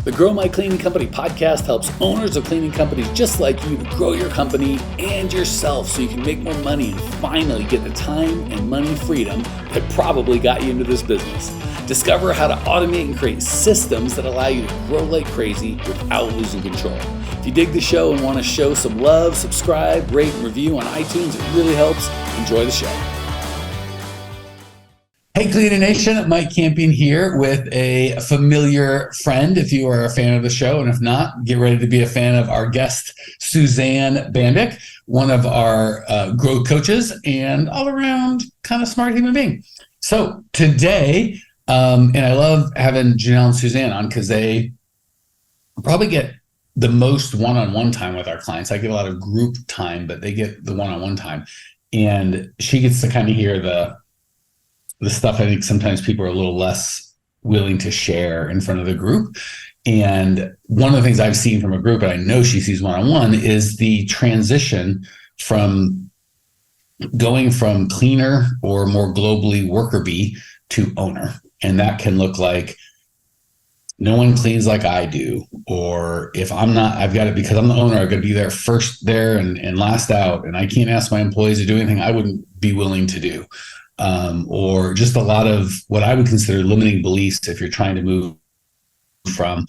The Grow My Cleaning Company podcast helps owners of cleaning companies just like you to grow your company and yourself so you can make more money and finally get the time and money freedom that probably got you into this business. Discover how to automate and create systems that allow you to grow like crazy without losing control. If you dig the show and want to show some love, subscribe, rate, and review on iTunes. It really helps. Enjoy the show. Hey, Cleaning Nation, Mike Campion here with a familiar friend if you are a fan of the show. And if not, get ready to be a fan of our guest, Suzanne Bandick, one of our growth coaches and all around kind of smart human being. So today, and I love having Janelle and Suzanne on because they probably get the most one-on-one time with our clients. I get a lot of group time, but they get the one-on-one time. And she gets to kind of hear the stuff I think sometimes people are a little less willing to share in front of the group. And one of the things I've seen from a group, and I know she sees one-on-one, is the transition from going from cleaner or more globally worker bee to owner. And that can look like no one cleans like I do, or if I'm not, I've got it because I'm the owner, I've got to be there first there and last out. And I can't ask my employees to do anything I wouldn't be willing to do. Or just a lot of what I would consider limiting beliefs if you're trying to move from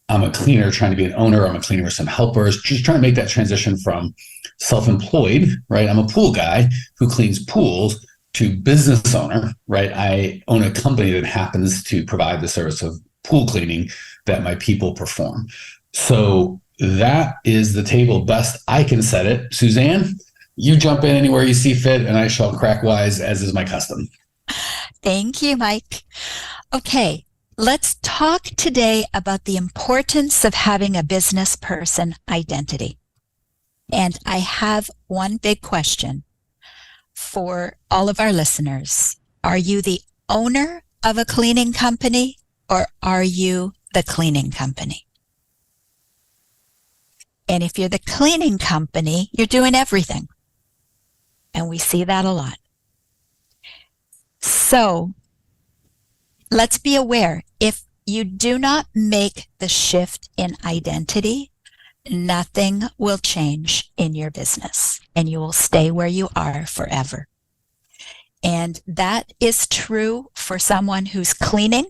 I'm a cleaner trying to be an owner, I'm a cleaner with some helpers, just trying to make that transition from self-employed, right? I'm a pool guy who cleans pools to business owner, right? I own a company that happens to provide the service of pool cleaning that my people perform. So that is the table best I can set it. Suzanne, you jump in anywhere you see fit, and I shall crack wise, as is my custom. Thank you, Mike. Okay, let's talk today about the importance of having a business person identity. And I have one big question for all of our listeners. Are you the owner of a cleaning company, or are you the cleaning company? And if you're the cleaning company, you're doing everything. And we see that a lot. So let's be aware, if you do not make the shift in identity, nothing will change in your business and you will stay where you are forever. And that is true for someone who's cleaning,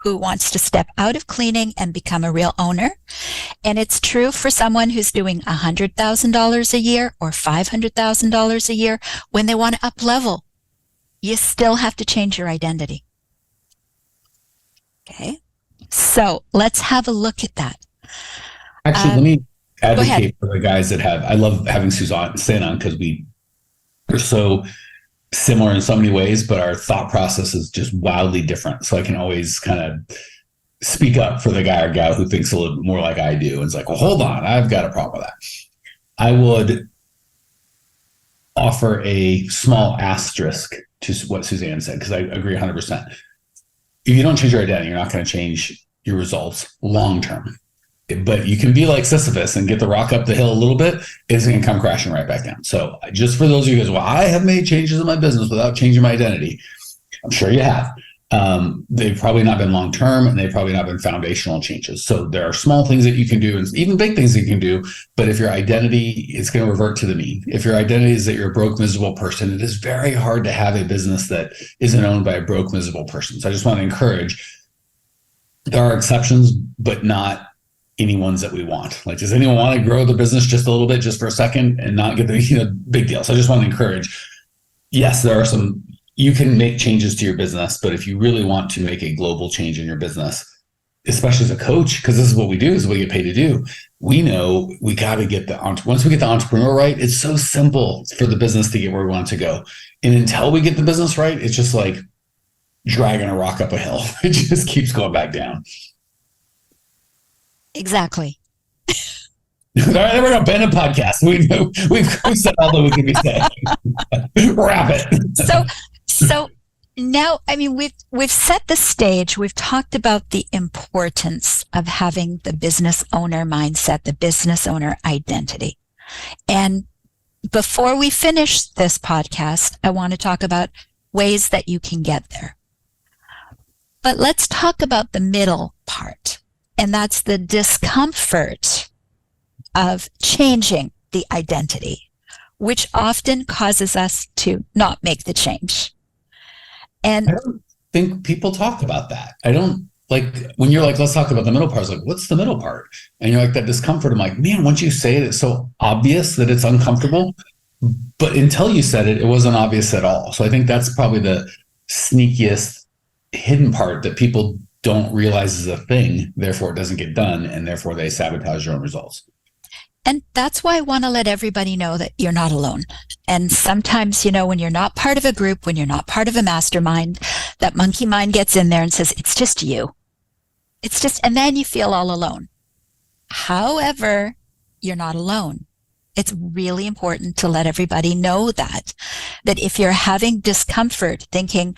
who wants to step out of cleaning and become a real owner. And it's true for someone who's doing $100,000 a year or $500,000 a year when they want to up level. You still have to change your identity. Okay, so let's have a look at that. Actually, let me advocate for the guys that I love having Suzanne on because we are so similar in so many ways, but our thought process is just wildly different. So I can always kind of speak up for the guy or gal who thinks a little bit more like I do. And it's like, well, hold on, I've got a problem with that. I would offer a small asterisk to what Suzanne said, because I agree 100%. If you don't change your identity, you're not going to change your results long-term. But you can be like Sisyphus and get the rock up the hill a little bit, it's going to come crashing right back down. So just for those of you guys, well, I have made changes in my business without changing my identity. I'm sure you have. They've probably not been long-term, and they've probably not been foundational changes. So there are small things that you can do and even big things that you can do. But if your identity is going to revert to the mean, if your identity is that you're a broke, miserable person, it is very hard to have a business that isn't owned by a broke, miserable person. So I just want to encourage, there are exceptions, but not any ones that we want. Like, does anyone want to grow the business just a little bit, just for a second, and not get the big deal? So I just want to encourage, yes, there are some, you can make changes to your business, but if you really want to make a global change in your business, especially as a coach, because this is what we do, is what we get paid to do. We know we got to get once we get the entrepreneur right, it's so simple for the business to get where we want to go. And until we get the business right, it's just like dragging a rock up a hill. It just keeps going back down. Exactly. All right, there we go. Bandick podcast. We've said all that we can be saying. Wrap it. So now, I mean, we've set the stage. We've talked about the importance of having the business owner mindset, the business owner identity. And before we finish this podcast, I want to talk about ways that you can get there. But let's talk about the middle part. And that's the discomfort of changing the identity, which often causes us to not make the change. And I don't think people talk about that. I don't like when you're like, let's talk about the middle part. I was like, what's the middle part? And you're like, that discomfort. I'm like, man, once you say it, it's so obvious that it's uncomfortable. But until you said it, it wasn't obvious at all. So I think that's probably the sneakiest hidden part that people don't realize is a thing. Therefore, it doesn't get done. And therefore, they sabotage your own results. And that's why I want to let everybody know that you're not alone. And sometimes, when you're not part of a group, when you're not part of a mastermind, that monkey mind gets in there and says, it's just you. And then you feel all alone. However, you're not alone. It's really important to let everybody know that if you're having discomfort thinking,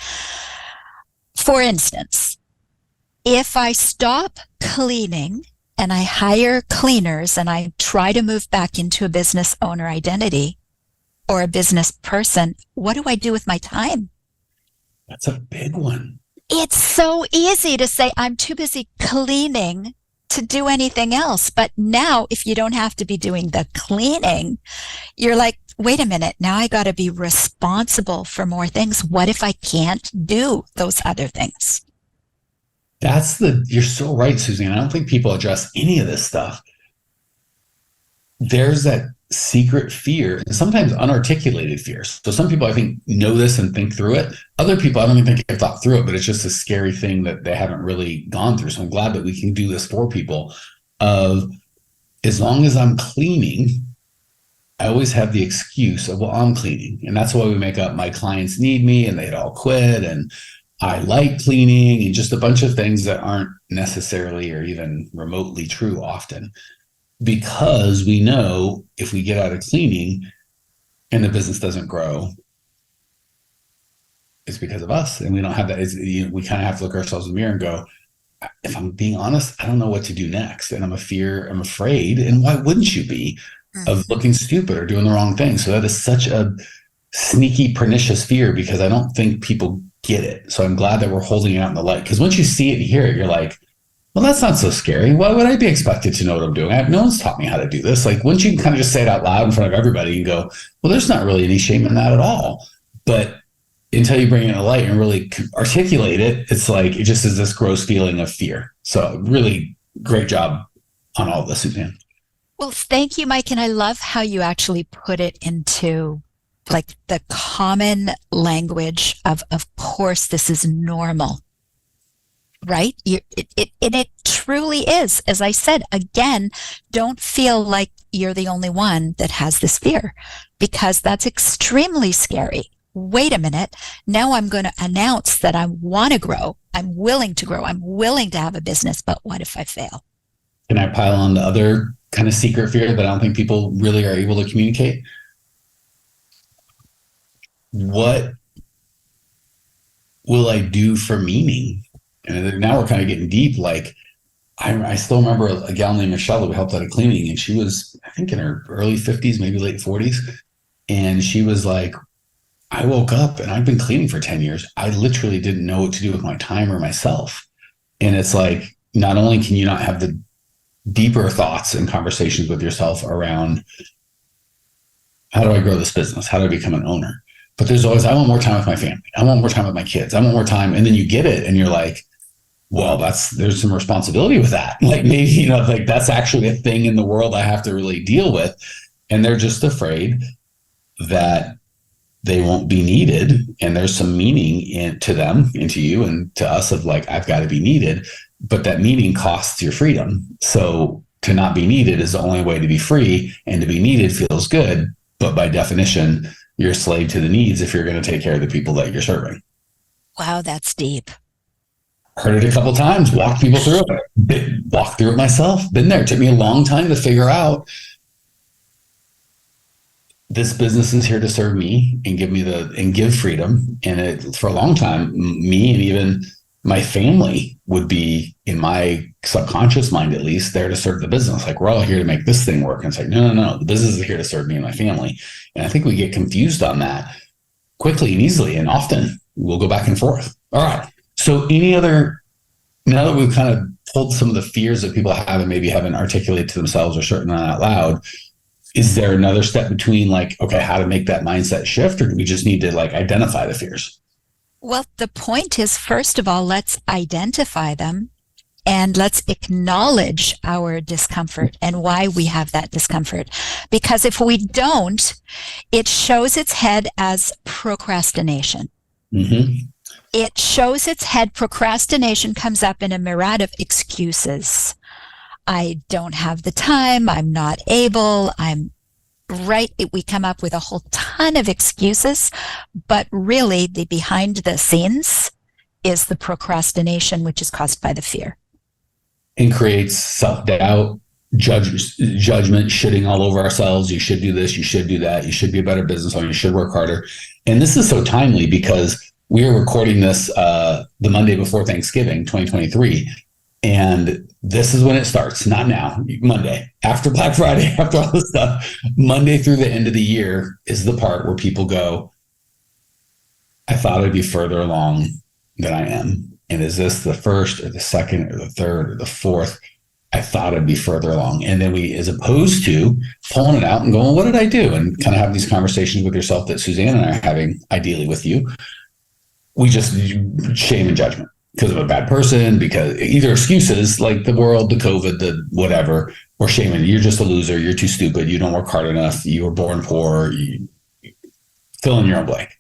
for instance, if I stop cleaning and I hire cleaners and I try to move back into a business owner identity or a business person, what do I do with my time? That's a big one. It's so easy to say, I'm too busy cleaning to do anything else. But now, if you don't have to be doing the cleaning, you're like, wait a minute, now I got to be responsible for more things. What if I can't do those other things? You're so right, Suzanne. I don't think people address any of this stuff. There's that secret fear and sometimes unarticulated fears. So some people, I think, know this and think through it. Other people, I don't even think have thought through it, but it's just a scary thing that they haven't really gone through. So I'm glad that we can do this for people of, as long as I'm cleaning, I always have the excuse of, well, I'm cleaning. And that's why we make up my clients need me and they'd all quit. And I like cleaning and just a bunch of things that aren't necessarily or even remotely true often. Because we know if we get out of cleaning and the business doesn't grow, it's because of us. And we don't have that. We kind of have to look ourselves in the mirror and go, if I'm being honest, I don't know what to do next. And I'm afraid. And why wouldn't you be, of looking stupid or doing the wrong thing? So that is such a sneaky, pernicious fear because I don't think people get it. So I'm glad that we're holding it out in the light. Because once you see it and hear it, you're like, well, that's not so scary. Why would I be expected to know what I'm doing? No one's taught me how to do this. Like, once you can kind of just say it out loud in front of everybody and go, well, there's not really any shame in that at all. But until you bring it to light and really articulate it, it's like, it just is this gross feeling of fear. So really great job on all of this, Suzanne. Well, thank you, Mike. And I love how you actually put it into like the common language of course, this is normal. Right? It truly is. As I said, again, don't feel like you're the only one that has this fear because that's extremely scary. Wait a minute. Now I'm going to announce that I want to grow. I'm willing to grow. I'm willing to have a business, but what if I fail? Can I pile on the other kind of secret fear that I don't think people really are able to communicate? What will I do for meaning? And now we're kind of getting deep. Like, I still remember a gal named Michelle that we helped out of cleaning, and she was, I think, in her early 50s, maybe late 40s. And she was like, I woke up and I've been cleaning for 10 years. I literally didn't know what to do with my time or myself. And it's like, not only can you not have the deeper thoughts and conversations with yourself around how do I grow this business? How do I become an owner? But there's always, I want more time with my family. I want more time with my kids. I want more time. And then you get it and you're like, well, there's some responsibility with that. Like maybe, like that's actually a thing in the world I have to really deal with. And they're just afraid that they won't be needed. And there's some meaning to them and to you and to us of like, I've got to be needed, but that meaning costs your freedom. So to not be needed is the only way to be free, and to be needed feels good. But by definition, you're a slave to the needs if you're going to take care of the people that you're serving. Wow, that's deep. Heard it a couple of times, walked people through it, walked through it myself, been there. It took me a long time to figure out this business is here to serve me and give freedom. And for a long time, me and even my family would be, in my subconscious mind at least, there to serve the business. Like, we're all here to make this thing work. And it's like, no, the business is here to serve me and my family. And I think we get confused on that quickly and easily. And often we'll go back and forth. All right. So now that we've kind of pulled some of the fears that people have and maybe haven't articulated to themselves or certainly not out loud, is there another step between like, okay, how to make that mindset shift, or do we just need to like identify the fears? Well, the point is, first of all, let's identify them and let's acknowledge our discomfort and why we have that discomfort. Because if we don't, it shows its head as procrastination. Mm-hmm. It shows its head. Procrastination comes up in a myriad of excuses. I don't have the time. I'm not able. We come up with a whole ton of excuses, but really the behind the scenes is the procrastination, which is caused by the fear. And creates self-doubt, judgment, shitting all over ourselves. You should do this. You should do that. You should be a better business owner. You should work harder. And this is so timely because we are recording this the Monday before Thanksgiving, 2023. And this is when it starts, not now, Monday, after Black Friday, after all this stuff. Monday through the end of the year is the part where people go, I thought I'd be further along than I am. And is this the first or the second or the third or the fourth? I thought I'd be further along. And then we, as opposed to pulling it out and going, what did I do? And kind of have these conversations with yourself that Suzanne and I are having, ideally with you. We just shame and judgment because of a bad person, because either excuses like the world, the COVID, the whatever, or shaming. You're just a loser. You're too stupid. You don't work hard enough. You were born poor. You fill in your own blank.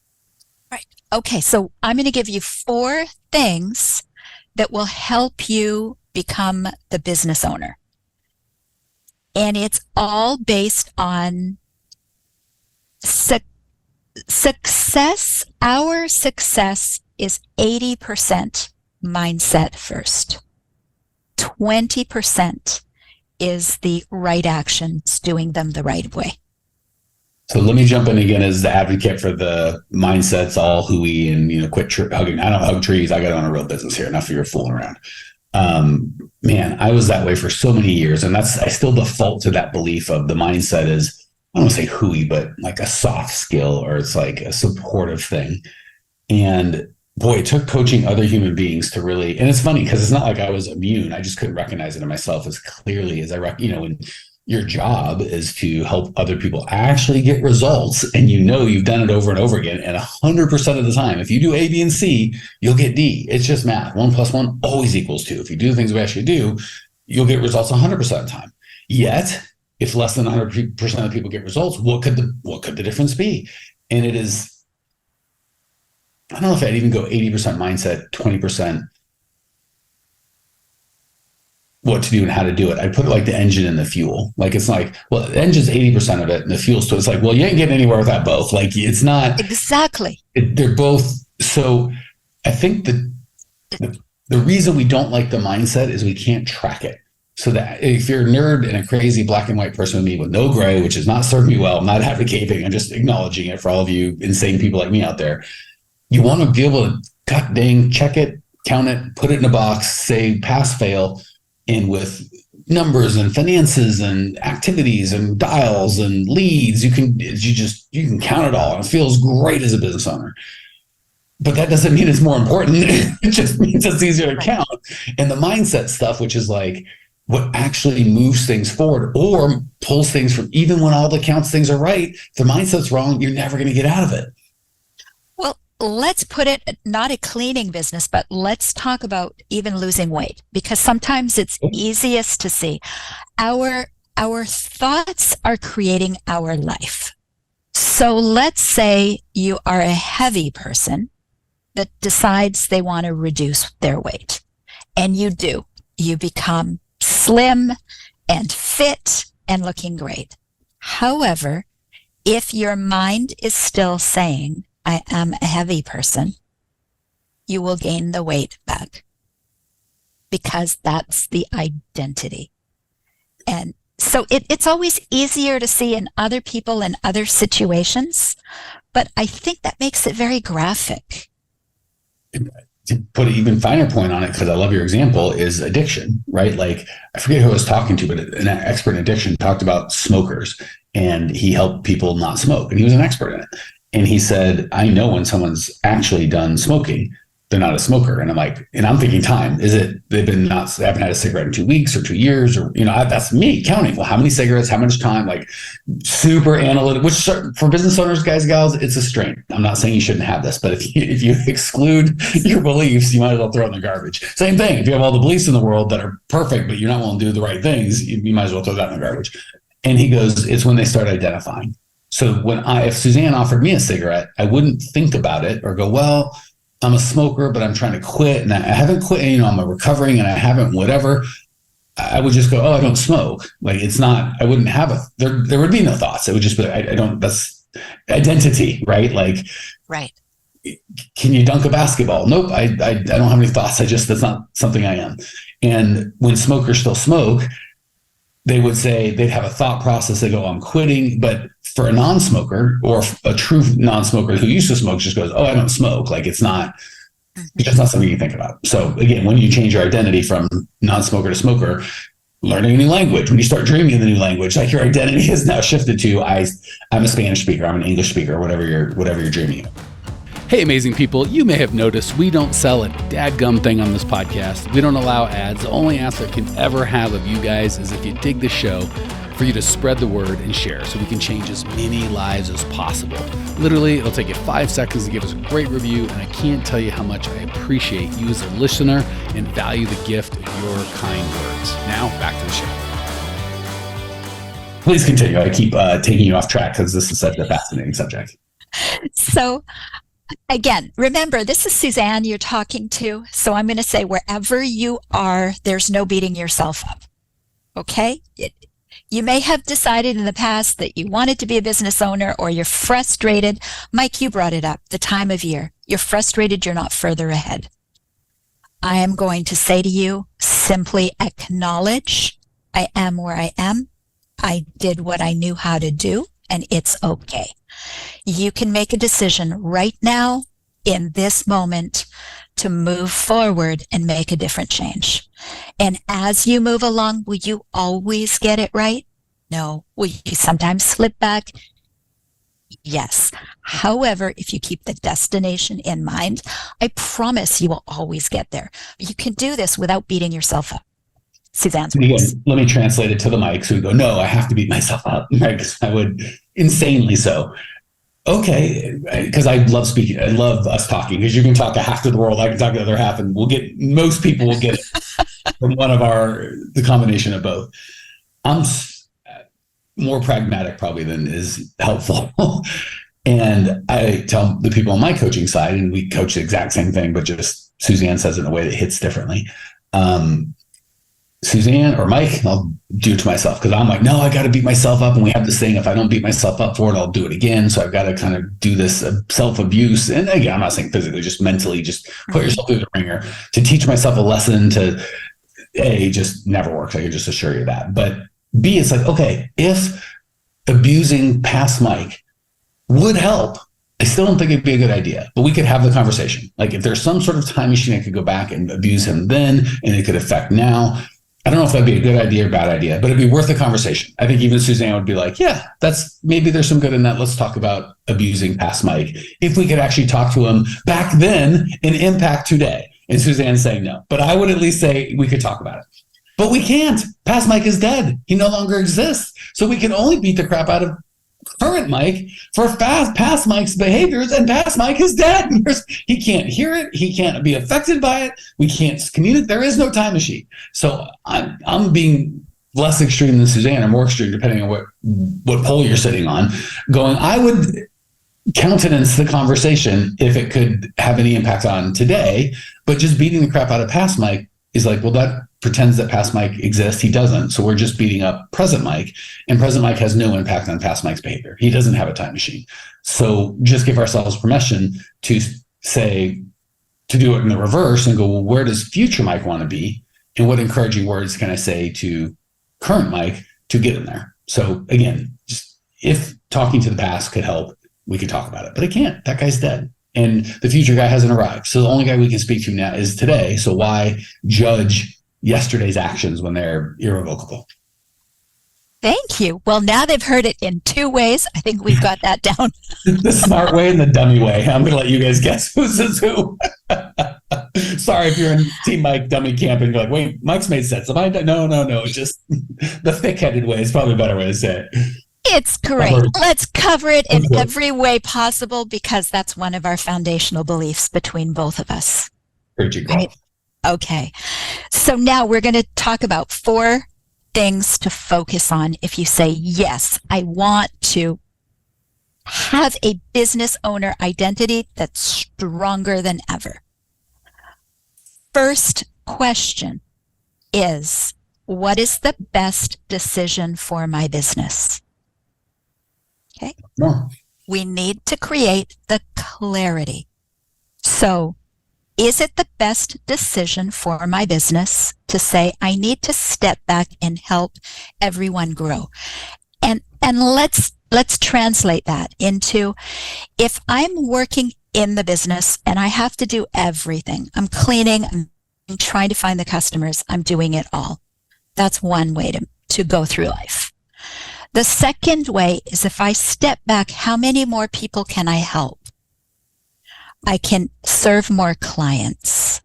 Right. Okay. So I'm going to give you 4 things that will help you become the business owner. And it's all based on success. Our success is 80% mindset first. 20% is the right actions, doing them the right way. So let me jump in again as the advocate for the mindsets, all hooey and, quit hugging. I don't hug trees. I got to own a real business here. Enough of your fooling around. Man, I was that way for so many years. And I still default to that belief of the mindset is, I don't want to say hooey, but like a soft skill, or it's like a supportive thing. And boy, it took coaching other human beings to really, and it's funny because it's not like I was immune. I just couldn't recognize it in myself as clearly as when your job is to help other people actually get results, and you've done it over and over again. And 100% of the time, if you do A, B, and C, you'll get D. It's just math. 1 + 1 always equals 2. If you do the things we actually do, you'll get results 100% of the time. Yet, if less than 100% of people get results, what could the difference be? And it is, I don't know if I'd even go 80% mindset, 20% what to do and how to do it. I'd put it like the engine and the fuel. Like, it's like, well, the engine's 80% of it and the fuel's, so it's like, well, you ain't getting anywhere without both. Like, it's not. Exactly. They're both. So I think that the reason we don't like the mindset is we can't track it. So that if you're a nerd and a crazy black and white person with me with no gray, which has not served me well, I'm not advocating, I'm just acknowledging it for all of you insane people like me out there. You want to be able to, god dang, check it, count it, put it in a box, say pass, fail, and with numbers and finances and activities and dials and leads, you can count it all. And it feels great as a business owner. But that doesn't mean it's more important. It just means it's easier to count. And the mindset stuff, which is like what actually moves things forward or pulls things from, even when all the counts things are right, if the mindset's wrong, you're never going to get out of it. Well, let's put it, not a cleaning business, but let's talk about even losing weight, because sometimes it's easiest to see. Our thoughts are creating our life. So let's say you are a heavy person that decides they want to reduce their weight. And you do. You become slim and fit and looking great. However, if your mind is still saying, I am a heavy person, you will gain the weight back, because that's the identity. And so it's always easier to see in other people and other situations, but I think that makes it very graphic. To put an even finer point on it, because I love your example, is addiction, right? Like, I forget who I was talking to, but an expert in addiction talked about smokers, and he helped people not smoke, and he was an expert in it. And he said, I know when someone's actually done smoking, they're not a smoker. And I'm like, and I'm thinking time, is it, they haven't had a cigarette in 2 weeks or 2 years, or, that's me counting. Well, how many cigarettes, how much time, like super analytic, which for business owners, guys, gals, it's a strain. I'm not saying you shouldn't have this, but if you exclude your beliefs, you might as well throw it in the garbage. Same thing. If you have all the beliefs in the world that are perfect, but you're not willing to do the right things, you might as well throw that in the garbage. And he goes, it's when they start identifying. So if Suzanne offered me a cigarette, I wouldn't think about it or go, well, I'm a smoker, but I'm trying to quit, and I haven't quit. I'm recovering, and I haven't whatever. I would just go, oh, I don't smoke. Like, it's not. I wouldn't have there would be no thoughts. It would just be like, I don't. That's identity, right? Like, right. Can you dunk a basketball? Nope. I don't have any thoughts. That's not something I am. And when smokers still smoke, they would say they'd have a thought process. They go, I'm quitting. But for a non-smoker or a true non-smoker who used to smoke just goes, oh, I don't smoke. Like, it's not something you think about. So again, when you change your identity from non-smoker to smoker, learning a new language, when you start dreaming of the new language, like your identity is now shifted to, I'm a Spanish speaker, I'm an English speaker, whatever you're dreaming of. Hey, amazing people, you may have noticed we don't sell a dadgum thing on this podcast. We don't allow ads. The only ask I can ever have of you guys is if you dig the show, for you to spread the word and share so we can change as many lives as possible. Literally, it'll take you 5 seconds to give us a great review, and I can't tell you how much I appreciate you as a listener and value the gift of your kind words. Now, back to the show. Please continue. I keep taking you off track because this is such a fascinating subject. So, again, remember, this is Suzanne you're talking to. So I'm going to say, wherever you are, there's no beating yourself up. Okay? You may have decided in the past that you wanted to be a business owner, or you're frustrated. Mike, you brought it up, the time of year. You're frustrated, you're not further ahead. I am going to say to you, simply acknowledge, I am where I am. I did what I knew how to do, and it's okay. You can make a decision right now, in this moment, to move forward and make a different change. And as you move along, will you always get it right? No. Will you sometimes slip back? Yes. However, if you keep the destination in mind, I promise you will always get there. You can do this without beating yourself up. Suzanne's words. Let me translate it to the mic. So we go, no, I have to beat myself up. Right? 'Cause I would insanely so. Okay, because I love speaking. I love us talking, because you can talk to half of the world, I can talk to the other half, and most people will get it from the combination of both. I'm more pragmatic probably than is helpful. And I tell the people on my coaching side, and we coach the exact same thing, but just Suzanne says it in a way that hits differently. Suzanne or Mike, I'll do it to myself, because I'm like, no, I got to beat myself up. And we have this thing, if I don't beat myself up for it, I'll do it again. So I've got to kind of do this self-abuse. And again, I'm not saying physically, just mentally, just put yourself through the ringer to teach myself a lesson to just never works. I can just assure you that. But B, it's like, okay, if abusing past Mike would help, I still don't think it'd be a good idea, but we could have the conversation. Like, if there's some sort of time machine, I could go back and abuse him then, and it could affect now. I don't know if that'd be a good idea or bad idea, but it'd be worth a conversation. I think even Suzanne would be like, yeah, maybe there's some good in that. Let's talk about abusing past Mike. If we could actually talk to him back then and impact today. And Suzanne's saying no, but I would at least say we could talk about it. But we can't. Past Mike is dead. He no longer exists. So we can only beat the crap out of current Mike for past Mike's behaviors, and past Mike is dead. He can't hear it. He can't be affected by it. We can't communicate. There is no time machine. So I'm being less extreme than Suzanne, or more extreme, depending on what pole you're sitting on, going, I would countenance the conversation if it could have any impact on today, but just beating the crap out of past Mike is like, well, that pretends that past Mike exists. He doesn't. So we're just beating up present Mike, and present Mike has no impact on past Mike's behavior. He doesn't have a time machine. So just give ourselves permission to do it in the reverse and go, well, where does future Mike want to be? And what encouraging words can I say to current Mike to get in there? So again, just if talking to the past could help, we could talk about it, but it can't. That guy's dead. And the future guy hasn't arrived. So the only guy we can speak to now is today. So why judge yesterday's actions when they're irrevocable? Thank you. Well, now they've heard it in 2 ways. I think we've got that down. The smart way and the dummy way. I'm going to let you guys guess who's who. Sorry if you're in Team Mike dummy camp and you're like, wait, Mike's made sense. Am I? No. Just the thick-headed way is probably a better way to say it. It's great. Let's cover it in every way possible because that's one of our foundational beliefs between both of us. Right? Okay. So now we're going to talk about 4 things to focus on if you say, yes, I want to have a business owner identity that's stronger than ever. First question is, what is the best decision for my business? Okay. No. We need to create the clarity. So, is it the best decision for my business to say, I need to step back and help everyone grow? And let's translate that into, if I'm working in the business and I have to do everything, I'm cleaning, I'm trying to find the customers, I'm doing it all. That's one way to go through life. The second way is if I step back, how many more people can I help? I can serve more clients.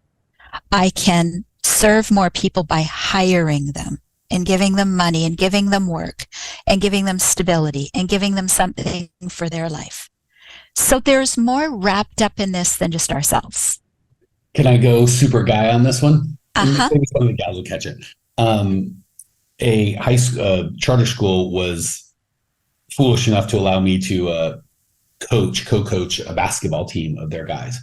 I can serve more people by hiring them and giving them money and giving them work and giving them stability and giving them something for their life. So there's more wrapped up in this than just ourselves. Can I go super guy on this one? Uh-huh. Maybe some of the gals will catch it. A high school, charter school was foolish enough to allow me to co-coach a basketball team of their guys.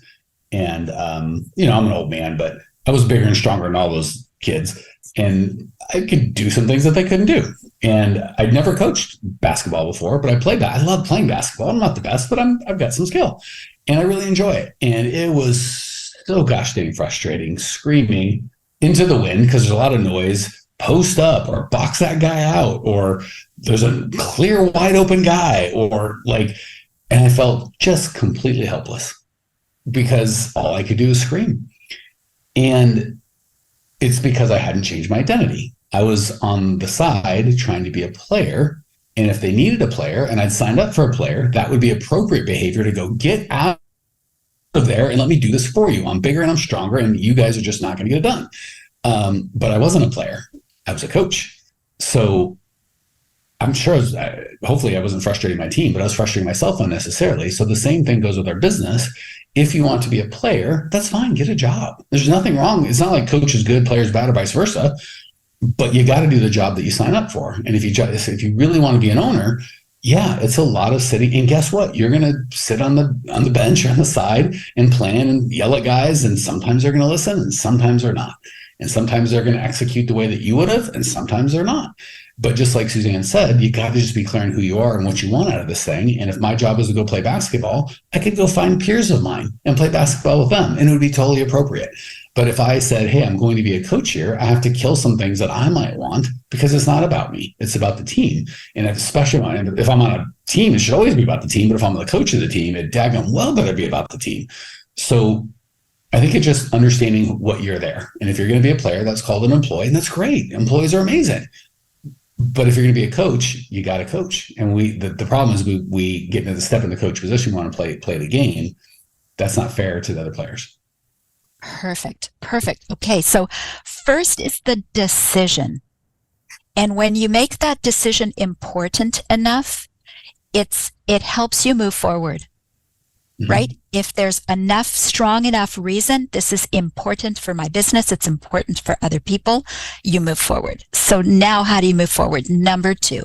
And, I'm an old man, but I was bigger and stronger than all those kids. And I could do some things that they couldn't do. And I'd never coached basketball before, but I love playing basketball. I'm not the best, but I've got some skill and I really enjoy it. And it was so gosh dang frustrating, screaming into the wind because there's a lot of noise. Post up or box that guy out, or there's a clear wide open guy, and I felt just completely helpless because all I could do is scream. And it's because I hadn't changed my identity. I was on the side trying to be a player. And if they needed a player and I'd signed up for a player, that would be appropriate behavior to go get out of there and let me do this for you. I'm bigger and I'm stronger and you guys are just not going to get it done. But I wasn't a player. I was a coach. So I'm sure, hopefully I wasn't frustrating my team, but I was frustrating myself unnecessarily. So the same thing goes with our business. If you want to be a player, that's fine. Get a job. There's nothing wrong. It's not like coach is good, player is bad, or vice versa. But you got to do the job that you sign up for. And if you really want to be an owner, yeah, it's a lot of sitting. And guess what? You're going to sit on the bench or on the side and plan and yell at guys. And sometimes they're going to listen and sometimes they're not. And sometimes they're going to execute the way that you would have, and sometimes they're not. But just like Suzanne said, you got to just be clear on who you are and what you want out of this thing. And if my job is to go play basketball, I could go find peers of mine and play basketball with them, and it would be totally appropriate. But if I said, hey, I'm going to be a coach here, I have to kill some things that I might want because it's not about me. It's about the team. And especially if I'm on a team, it should always be about the team. But if I'm the coach of the team, it daggone well better be about the team. So I think it's just understanding what you're there. And if you're going to be a player, that's called an employee, and that's great. Employees are amazing. But if you're going to be a coach, you got to coach. And the problem is we get into the step in the coach position, we want to play the game. That's not fair to the other players. Perfect. Okay, so first is the decision. And when you make that decision important enough, it helps you move forward. Mm-hmm. Right? If there's strong enough reason, this is important for my business, it's important for other people, you move forward. So now how do you move forward? Number 2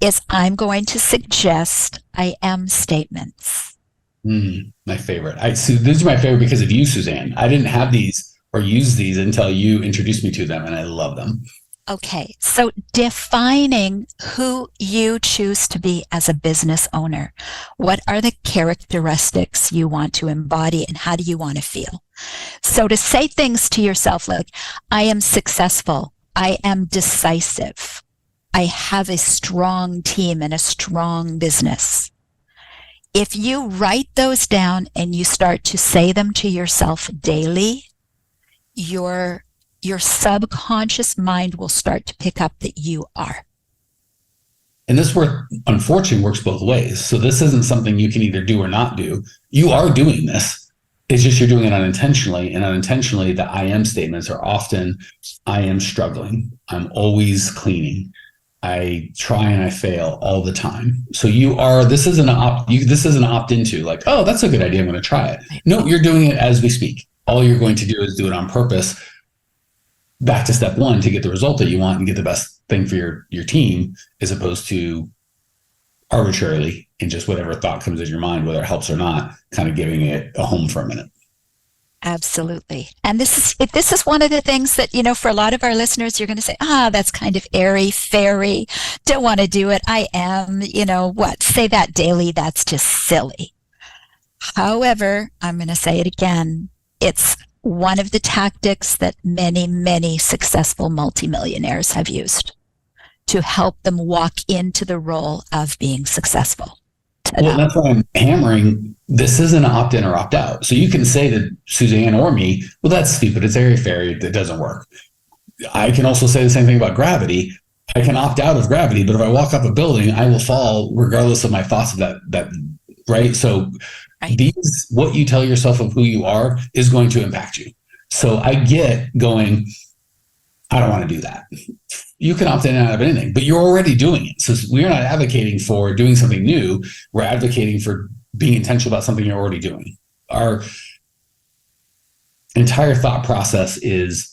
is I'm going to suggest I am statements. My favorite. So these are my favorite because of you, Suzanne. I didn't have these or use these until you introduced me to them, and I love them. Okay, so defining who you choose to be as a business owner. What are the characteristics you want to embody and how do you want to feel? So to say things to yourself like, I am successful, I am decisive, I have a strong team and a strong business. If you write those down and you start to say them to yourself daily, your subconscious mind will start to pick up that you are. And this work, unfortunately, works both ways. So this isn't something you can either do or not do. You are doing this. It's just you're doing it unintentionally, and unintentionally, the I am statements are often, I am struggling. I'm always cleaning. I try and I fail all the time. So this is an opt into, like, oh, that's a good idea, I'm going to try it. No, you're doing it as we speak. All you're going to do is do it on purpose. Back to step one, to get the result that you want and get the best thing for your team, as opposed to arbitrarily and just whatever thought comes in your mind, whether it helps or not, kind of giving it a home for a minute. Absolutely. And this is one of the things that, for a lot of our listeners, you're going to say, that's kind of airy fairy. Don't want to do it. I am, say that daily. That's just silly. However, I'm going to say it again. It's one of the tactics that many, many successful multimillionaires have used to help them walk into the role of being successful. Well, that's why I'm hammering. This isn't opt-in or opt-out. So you can say to Suzanne or me, well, that's stupid. It's airy-fairy. That doesn't work. I can also say the same thing about gravity. I can opt out of gravity, but if I walk up a building, I will fall regardless of my thoughts of that, right? So what you tell yourself of who you are is going to impact you. So I get going, I don't want to do that. You can opt in and out of anything, but you're already doing it. So we're not advocating for doing something new. We're advocating for being intentional about something you're already doing. Our entire thought process is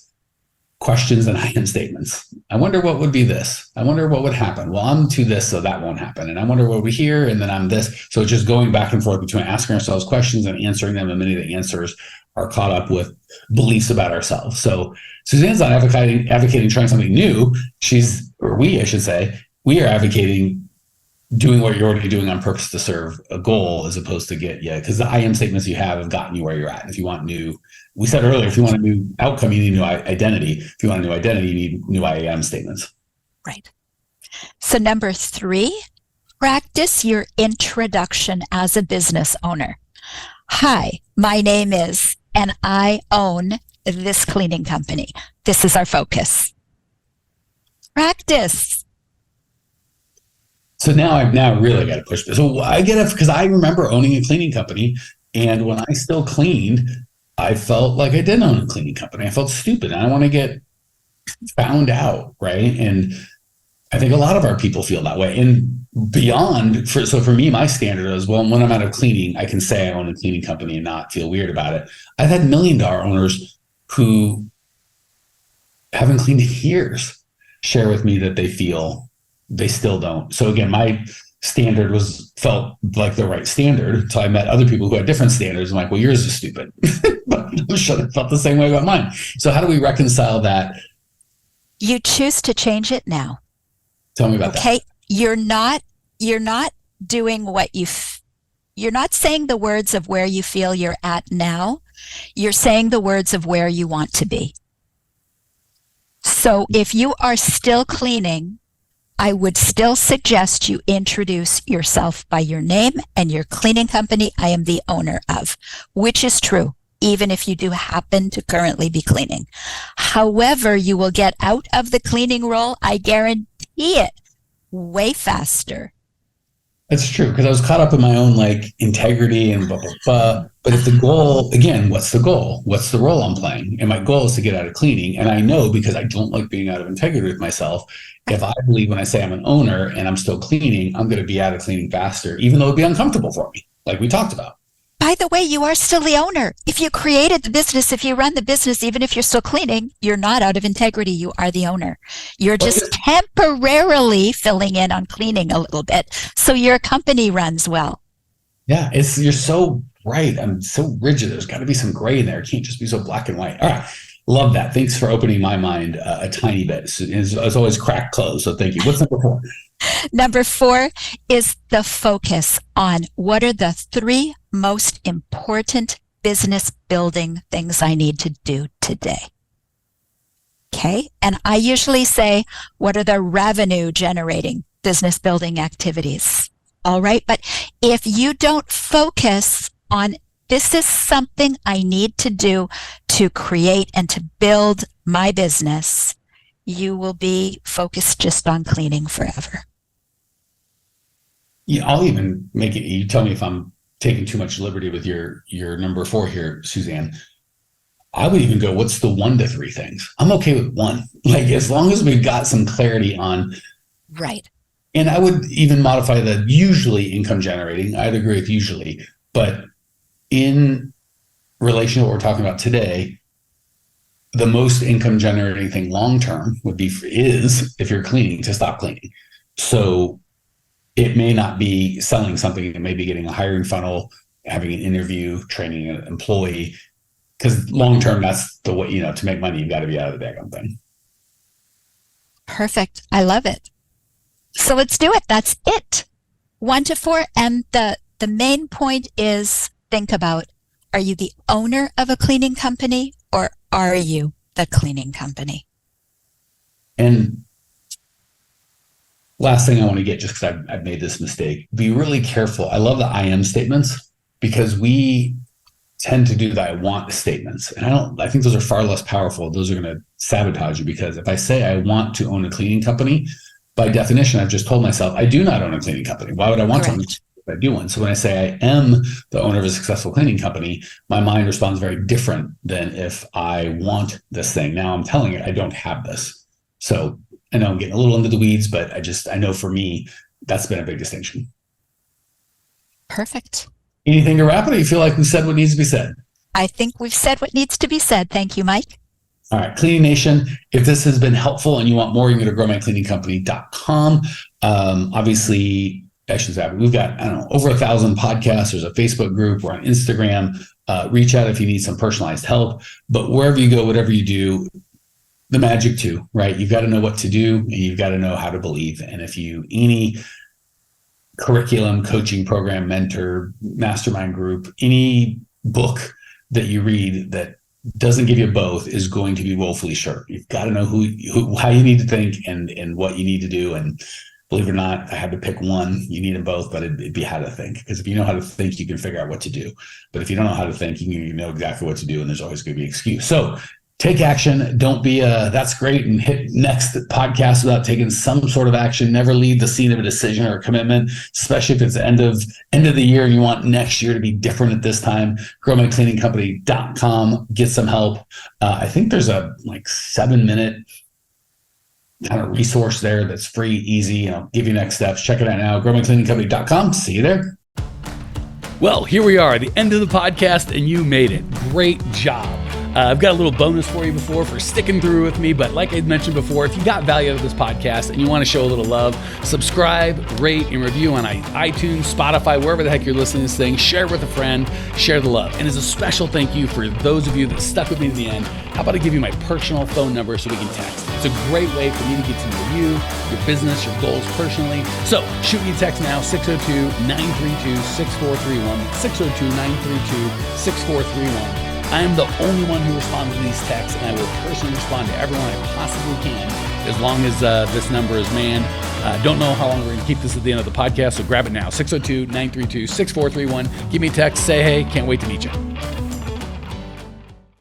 questions and I am statements. I wonder what would be this. I wonder what would happen. Well, I'm to this, so that won't happen. And I wonder what we hear, and then I'm this. So it's just going back and forth between asking ourselves questions and answering them. And many of the answers are caught up with beliefs about ourselves. So Suzanne's not advocating trying something new. We are advocating doing what you're already doing on purpose to serve a goal, as opposed to because the I am statements you have gotten you where you're at. And if you want we said earlier, if you want a new outcome, you need a new identity. If you want a new identity, you need new I am statements. Right. So number 3, practice your introduction as a business owner. Hi, my name is, and I own this cleaning company. This is our focus. Practice. So now I've really got to push this. So I get it because I remember owning a cleaning company, and when I still cleaned, I felt like I didn't own a cleaning company. I felt stupid. I don't want to get found out, right? And I think a lot of our people feel that way. And beyond, for me, my standard is, well, when I'm out of cleaning, I can say I own a cleaning company and not feel weird about it. I've had $1 million owners who haven't cleaned in years share with me that they feel they still don't. So again, my standard felt like the right standard until I met other people who had different standards. I'm like, well, yours is stupid. But I'm sure they felt the same way about mine. So how do we reconcile that? You choose to change it now. Tell me about that. Okay, you're not doing what you're not saying the words of where you feel you're at now. You're saying the words of where you want to be. So if you are still cleaning, I would still suggest you introduce yourself by your name and your cleaning company I am the owner of, which is true, even if you do happen to currently be cleaning. However, you will get out of the cleaning role, I guarantee it, way faster. That's true, because I was caught up in my own integrity and blah, blah, blah. But if the goal, again, what's the goal? What's the role I'm playing? And my goal is to get out of cleaning. And I know, because I don't like being out of integrity with myself, if I believe when I say I'm an owner and I'm still cleaning, I'm going to be out of cleaning faster, even though it'd be uncomfortable for me, like we talked about. By the way, you are still the owner. If you created the business, if you run the business, even if you're still cleaning, you're not out of integrity. You are the owner. You're just temporarily filling in on cleaning a little bit, so your company runs well. Yeah, you're so right. I'm so rigid. There's got to be some gray in there. It can't just be so black and white. All right. Love that. Thanks for opening my mind a tiny bit. It's always cracked closed, so thank you. What's number 4? Number 4 is the focus on what are the 3 most important business building things I need to do today. Okay. And I usually say, what are the revenue generating business building activities? All right. But if you don't focus on this is something I need to do to create and to build my business, you will be focused just on cleaning forever. Yeah, I'll even make it, you tell me if I'm taking too much liberty with your number 4 here, Suzanne. I would even go, what's the 1 to 3 things? I'm okay with 1. Like, as long as we've got some clarity on. Right. And I would even modify the usually income generating. I'd agree with usually, but in relation to what we're talking about today, the most income generating thing long-term is if you're cleaning, to stop cleaning. So it may not be selling something. It may be getting a hiring funnel, having an interview, training an employee, because long-term, that's the way, to make money, you've got to be out of the daggone thing. Perfect. I love it. So let's do it. That's it. 1 to 4. And the main point is, think about, are you the owner of a cleaning company, or are you the cleaning company? And last thing I want to get, just because I've made this mistake, be really careful. I love the I am statements, because we tend to do the I want statements. And I think those are far less powerful. Those are going to sabotage you, because if I say I want to own a cleaning company, by definition, I've just told myself I do not own a cleaning company. Why would I want to own if I do one? So when I say I am the owner of a successful cleaning company, my mind responds very different than if I want this thing. Now I'm telling it I don't have this. So I know I'm getting a little into the weeds, but I know for me, that's been a big distinction. Perfect. Anything to wrap it, or you feel like we said what needs to be said? I think we've said what needs to be said. Thank you, Mike. All right, Cleaning Nation, if this has been helpful and you want more, you can go to growmycleaningcompany.com. Obviously, we've got, over 1,000 podcasts. There's a Facebook group. We're on Instagram. Reach out if you need some personalized help. But wherever you go, whatever you do, the magic too, right? You've got to know what to do, and you've got to know how to believe. And if any curriculum, coaching program, mentor, mastermind group, any book that you read that doesn't give you both is going to be woefully short. You've got to know how you need to think and what you need to do. And believe it or not, I had to pick one. You need them both, but it'd be how to think. Because if you know how to think, you can figure out what to do. But if you don't know how to think, you know exactly what to do, and there's always going to be an excuse. So take action. Don't be that's great, and hit next podcast without taking some sort of action. Never leave the scene of a decision or a commitment, especially if it's the end of the year and you want next year to be different at this time. growmycleaningcompany.com. Get some help. I think there's a 7-minute kind of resource there that's free, easy, and I'll give you next steps. Check it out now. growmycleaningcompany.com. See you there. Well, here we are, the end of the podcast, and you made it. Great job. I've got a little bonus for you for sticking through with me. But like I mentioned before, if you got value out of this podcast and you want to show a little love, subscribe, rate, and review on iTunes, Spotify, wherever the heck you're listening to this thing. Share it with a friend. Share the love. And as a special thank you for those of you that stuck with me to the end, how about I give you my personal phone number so we can text? It's a great way for me to get to know you, your business, your goals personally. So shoot me a text now, 602-932-6431, 602-932-6431. I am the only one who responds to these texts, and I will personally respond to everyone I possibly can as long as this number is manned. Don't know how long we're going to keep this at the end of the podcast, so grab it now, 602-932-6431. Give me a text, say hey, can't wait to meet you.